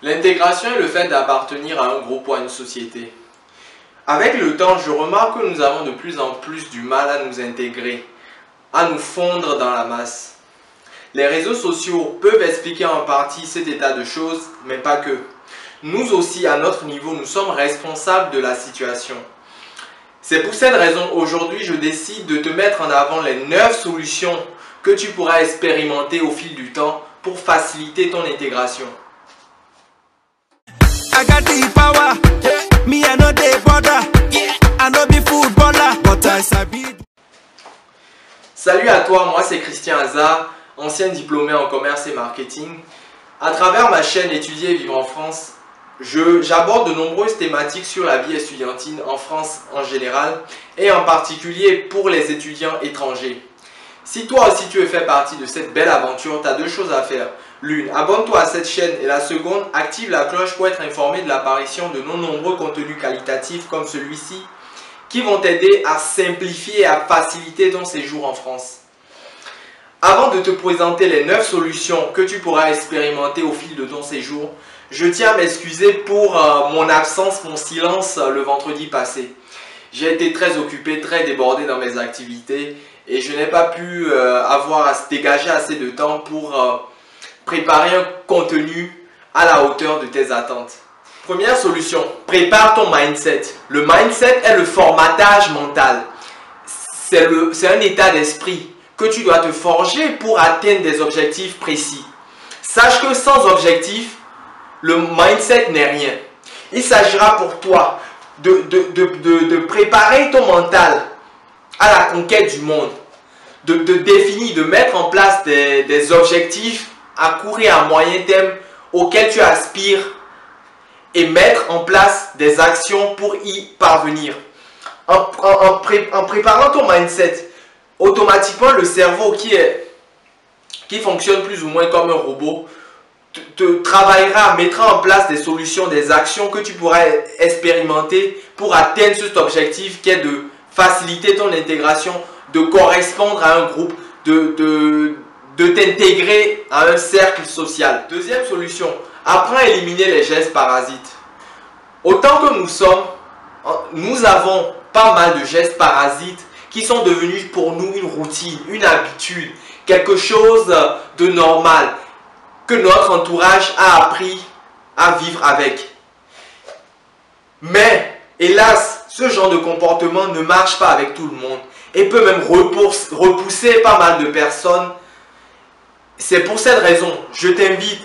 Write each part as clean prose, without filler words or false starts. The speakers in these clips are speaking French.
L'intégration est le fait d'appartenir à un groupe ou à une société. Avec le temps, je remarque que nous avons de plus en plus du mal à nous intégrer, à nous fondre dans la masse. Les réseaux sociaux peuvent expliquer en partie cet état de choses, mais pas que. Nous aussi, à notre niveau, nous sommes responsables de la situation. C'est pour cette raison, aujourd'hui, je décide de te mettre en avant les 9 solutions que tu pourras expérimenter au fil du temps pour faciliter ton intégration. I got the power, me I know the border, I know be footballer, but I sabi. Salut à toi, moi c'est Christian Hazard, ancien diplômé en commerce et marketing. À travers ma chaîne Étudier et vivre en France, j'aborde de nombreuses thématiques sur la vie estudiantine en France en général et en particulier pour les étudiants étrangers. Si toi aussi tu fais partie de cette belle aventure, tu as 2 choses à faire. L'une, abonne-toi à cette chaîne et la seconde, active la cloche pour être informé de l'apparition de nos nombreux contenus qualitatifs comme celui-ci qui vont t'aider à simplifier et à faciliter ton séjour en France. Avant de te présenter les 9 solutions que tu pourras expérimenter au fil de ton séjour, je tiens à m'excuser pour mon absence, mon silence le vendredi passé. J'ai été très occupé, très débordé dans mes activités et je n'ai pas pu avoir à se dégager assez de temps pour préparer un contenu à la hauteur de tes attentes. Première solution, prépare ton mindset. Le mindset est le formatage mental. C'est un état d'esprit que tu dois te forger pour atteindre des objectifs précis. Sache que sans objectif, le mindset n'est rien. Il s'agira pour toi de préparer ton mental à la conquête du monde, de définir, de mettre en place des objectifs à court et à moyen terme auxquels tu aspires et mettre en place des actions pour y parvenir. En préparant ton mindset, automatiquement le cerveau qui fonctionne plus ou moins comme un robot travaillera, mettra en place des solutions, des actions que tu pourras expérimenter pour atteindre cet objectif qui est de faciliter ton intégration, de correspondre à un groupe, de t'intégrer à un cercle social. Deuxième solution, apprends à éliminer les gestes parasites. Autant que nous avons pas mal de gestes parasites qui sont devenus pour nous une routine, une habitude, quelque chose de normal que notre entourage a appris à vivre avec. Mais, hélas, ce genre de comportement ne marche pas avec tout le monde et peut même repousser pas mal de personnes. C'est pour cette raison, je t'invite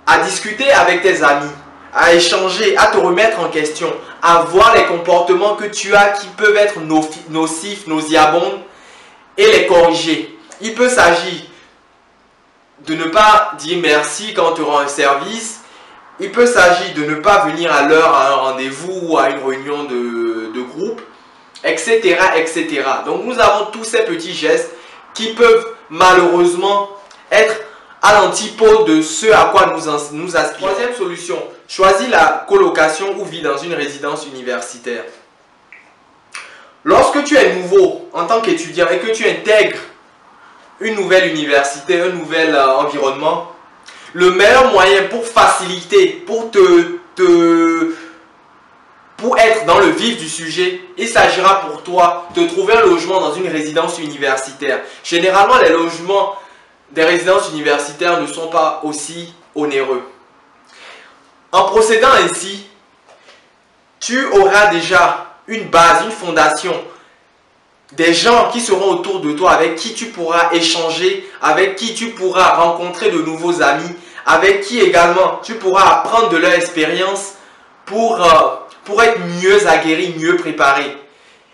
à discuter avec tes amis, à échanger, à te remettre en question, à voir les comportements que tu as qui peuvent être nocifs, nauséabonds et les corriger. Il peut s'agir de ne pas dire merci quand on te rend un service. Il peut s'agir de ne pas venir à l'heure à un rendez-vous ou à une réunion de groupe, etc., etc. Donc nous avons tous ces petits gestes qui peuvent malheureusement être à l'antipode de ce à quoi nous aspirons. Troisième solution, choisis la colocation ou vis dans une résidence universitaire. Lorsque tu es nouveau en tant qu'étudiant et que tu intègres une nouvelle université, un nouvel environnement, le meilleur moyen pour faciliter, pour être dans le vif du sujet, il s'agira pour toi de trouver un logement dans une résidence universitaire. Généralement, les logements des résidences universitaires ne sont pas aussi onéreux. En procédant ainsi, tu auras déjà une base, une fondation, des gens qui seront autour de toi, avec qui tu pourras échanger, avec qui tu pourras rencontrer de nouveaux amis, avec qui également tu pourras apprendre de leur expérience pour être mieux aguerri, mieux préparé.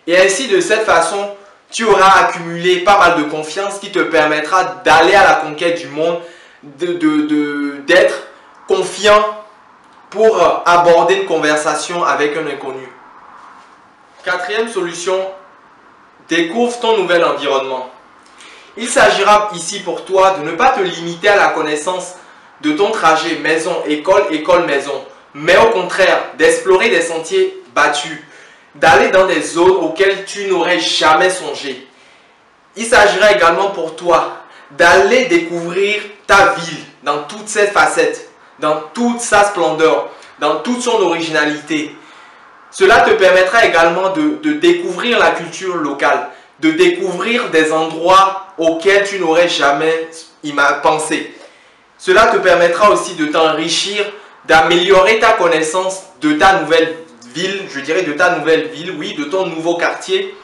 Et ainsi, de cette façon, tu auras accumulé pas mal de confiance qui te permettra d'aller à la conquête du monde, d'être confiant pour aborder une conversation avec un inconnu. Quatrième solution, découvre ton nouvel environnement. Il s'agira ici pour toi de ne pas te limiter à la connaissance de ton trajet maison-école, école-maison, mais au contraire d'explorer des sentiers battus, d'aller dans des zones auxquelles tu n'aurais jamais songé. Il s'agira également pour toi d'aller découvrir ta ville dans toutes ses facettes, dans toute sa splendeur, dans toute son originalité. Cela te permettra également de découvrir la culture locale, de découvrir des endroits auxquels tu n'aurais jamais pensé. Cela te permettra aussi de t'enrichir, d'améliorer ta connaissance de ta nouvelle ville, je dirais de ta nouvelle ville, oui, de ton nouveau quartier.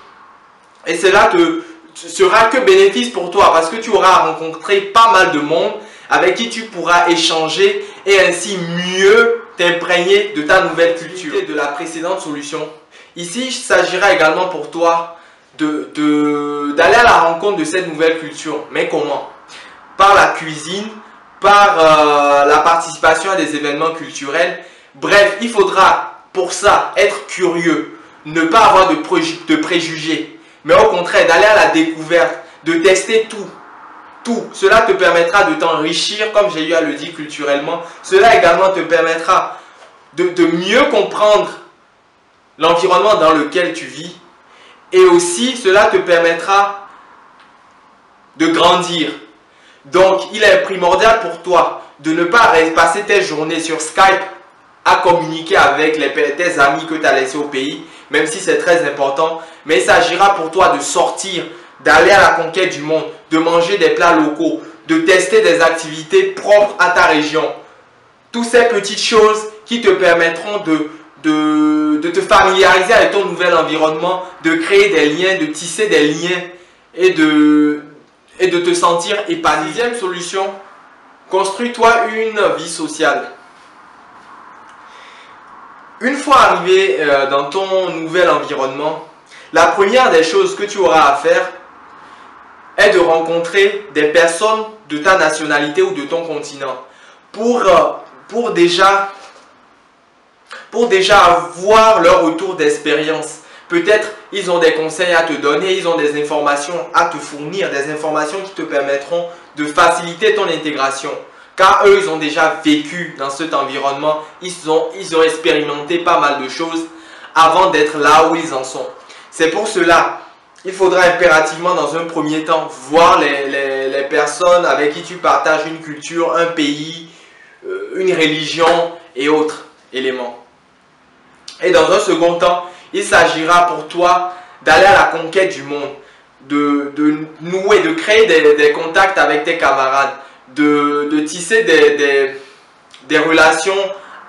Et cela sera que bénéfice pour toi parce que tu auras rencontré pas mal de monde avec qui tu pourras échanger et ainsi mieux t'imprégner de ta nouvelle culture et de la précédente solution. Ici, il s'agira également pour toi d'aller à la rencontre de cette nouvelle culture. Mais comment? Par la cuisine, par la participation à des événements culturels. Bref, il faudra pour ça être curieux, ne pas avoir de préjugés, mais au contraire d'aller à la découverte, de tester tout. Cela te permettra de t'enrichir, comme j'ai eu à le dire culturellement. Cela également te permettra de mieux comprendre l'environnement dans lequel tu vis. Et aussi, cela te permettra de grandir. Donc, il est primordial pour toi de ne pas passer tes journées sur Skype à communiquer avec tes amis que tu as laissés au pays, même si c'est très important. Mais il s'agira pour toi de sortir, d'aller à la conquête du monde, de manger des plats locaux, de tester des activités propres à ta région. Toutes ces petites choses qui te permettront de te familiariser avec ton nouvel environnement, de créer des liens, de tisser des liens et de te sentir épanoui. Deuxième solution, construis-toi une vie sociale. Une fois arrivé dans ton nouvel environnement, la première des choses que tu auras à faire est de rencontrer des personnes de ta nationalité ou de ton continent pour déjà avoir leur retour d'expérience. Peut-être ils ont des conseils à te donner, ils ont des informations à te fournir, des informations qui te permettront de faciliter ton intégration. Car eux, ils ont déjà vécu dans cet environnement, ils ont expérimenté pas mal de choses avant d'être là où ils en sont. C'est pour cela, il faudra impérativement dans un premier temps voir les personnes avec qui tu partages une culture, un pays, une religion et autres éléments. Et dans un second temps, il s'agira pour toi d'aller à la conquête du monde, de nouer, de créer des contacts avec tes camarades, de tisser des relations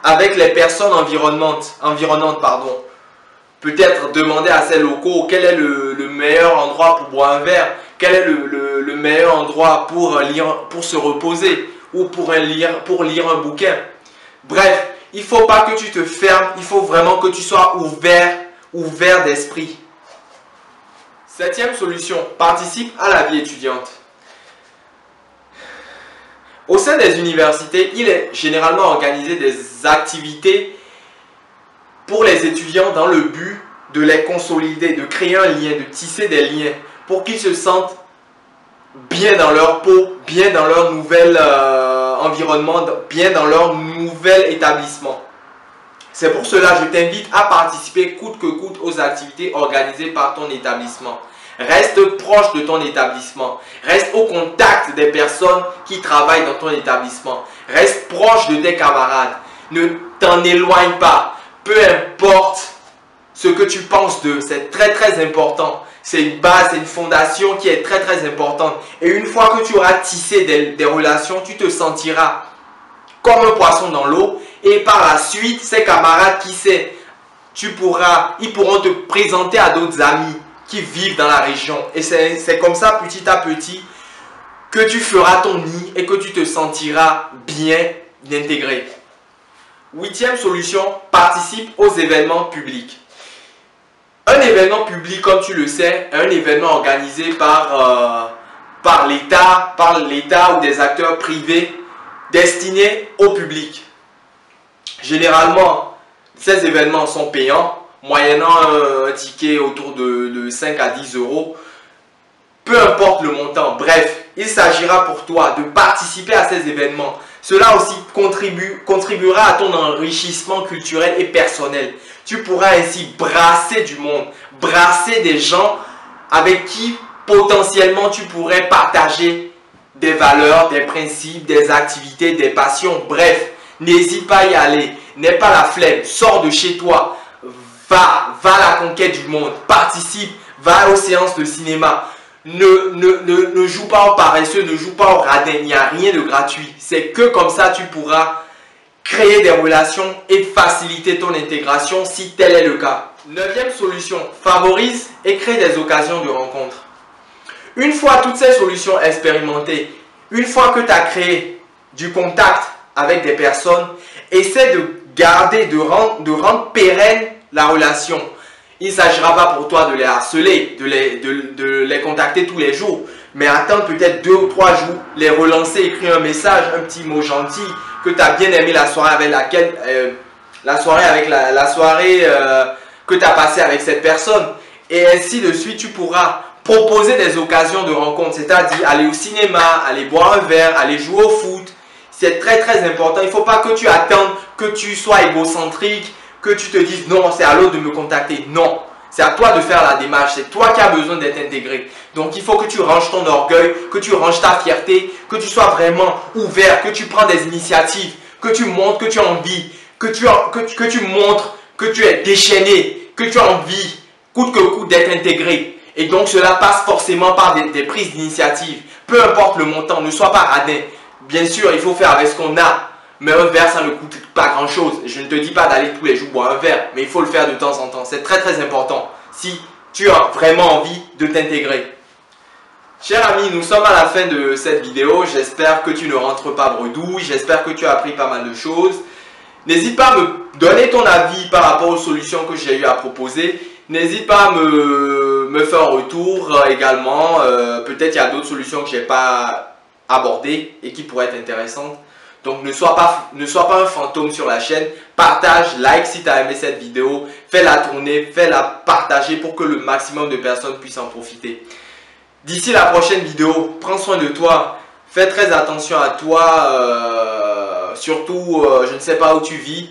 avec les personnes environnantes. Peut-être demander à ces locaux quel est le meilleur endroit pour boire un verre, quel est le meilleur endroit pour se reposer ou pour lire un bouquin. Bref, il ne faut pas que tu te fermes, il faut vraiment que tu sois ouvert d'esprit. Septième solution, participe à la vie étudiante. Au sein des universités, il est généralement organisé des activités pour les étudiants dans le but de les consolider, de créer un lien, de tisser des liens pour qu'ils se sentent bien dans leur peau, bien dans leur nouvel environnement, bien dans leur nouvel établissement. C'est pour cela que je t'invite à participer coûte que coûte aux activités organisées par ton établissement. Reste proche de ton établissement. Reste au contact des personnes qui travaillent dans ton établissement. Reste proche de tes camarades. Ne t'en éloigne pas. Peu importe ce que tu penses d'eux, c'est très très important. C'est une base, c'est une fondation qui est très très importante. Et une fois que tu auras tissé des relations, tu te sentiras comme un poisson dans l'eau. Et par la suite, ces camarades, qui sait, ils pourront te présenter à d'autres amis qui vivent dans la région. Et c'est comme ça, petit à petit, que tu feras ton nid et que tu te sentiras bien intégré. Huitième solution, participe aux événements publics. Un événement public, comme tu le sais, est un événement organisé par l'État ou des acteurs privés destinés au public. Généralement, ces événements sont payants, moyennant un ticket autour de 5 à 10 euros. Peu importe le montant, bref, il s'agira pour toi de participer à ces événements. Cela aussi contribuera à ton enrichissement culturel et personnel. Tu pourras ainsi brasser du monde, brasser des gens avec qui potentiellement tu pourrais partager des valeurs, des principes, des activités, des passions. Bref, N'hésite pas à y aller. N'aie pas la flemme. Sors de chez toi. Va à la conquête du monde. Participe. Va aux séances de cinéma. Ne joue pas au paresseux, ne joue pas au radin. Il n'y a rien de gratuit. C'est que comme ça, tu pourras créer des relations et faciliter ton intégration si tel est le cas. 9e solution, favorise et crée des occasions de rencontre. Une fois toutes ces solutions expérimentées, une fois que tu as créé du contact avec des personnes, essaie de garder, de rendre pérenne la relation. Il ne s'agira pas pour toi de les harceler, de les contacter tous les jours, mais attendre peut-être 2 ou 3 jours, les relancer, écrire un message, un petit mot gentil, que tu as bien aimé la soirée avec laquelle, la soirée que tu as passée avec cette personne. Et ainsi de suite, tu pourras proposer des occasions de rencontre, c'est-à-dire aller au cinéma, aller boire un verre, aller jouer au foot. C'est très très important. Il ne faut pas que tu attendes, que tu sois égocentrique, que tu te dises non, c'est à l'autre de me contacter. Non, c'est à toi de faire la démarche. C'est toi qui as besoin d'être intégré. Donc il faut que tu ranges ton orgueil, que tu ranges ta fierté, que tu sois vraiment ouvert, que tu prends des initiatives, que tu montres que tu as envie, que tu montres que tu es déchaîné, que tu as envie, coûte que coûte, d'être intégré. Et donc cela passe forcément par des prises d'initiative. Peu importe le montant, ne sois pas radin. Bien sûr, il faut faire avec ce qu'on a. Mais un verre, ça ne coûte pas grand chose. Je ne te dis pas d'aller tous les jours boire un verre, mais il faut le faire de temps en temps. C'est très très important si tu as vraiment envie de t'intégrer. Chers amis, nous sommes à la fin de cette vidéo. J'espère que tu ne rentres pas bredouille. J'espère que tu as appris pas mal de choses. N'hésite pas à me donner ton avis par rapport aux solutions que j'ai eu à proposer. N'hésite pas à me faire un retour également. Peut-être il y a d'autres solutions que je n'ai pas abordées et qui pourraient être intéressantes. Donc ne sois pas un fantôme sur la chaîne. Partage, like si tu as aimé cette vidéo. Fais-la tourner, fais-la partager pour que le maximum de personnes puissent en profiter. D'ici la prochaine vidéo, prends soin de toi. Fais très attention à toi. Surtout, je ne sais pas où tu vis.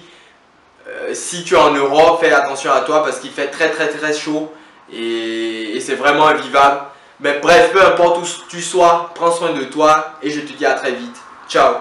Si tu es en Europe, fais attention à toi parce qu'il fait très très très chaud. Et c'est vraiment invivable. Mais bref, peu importe où tu sois, prends soin de toi. Et je te dis à très vite. Ciao.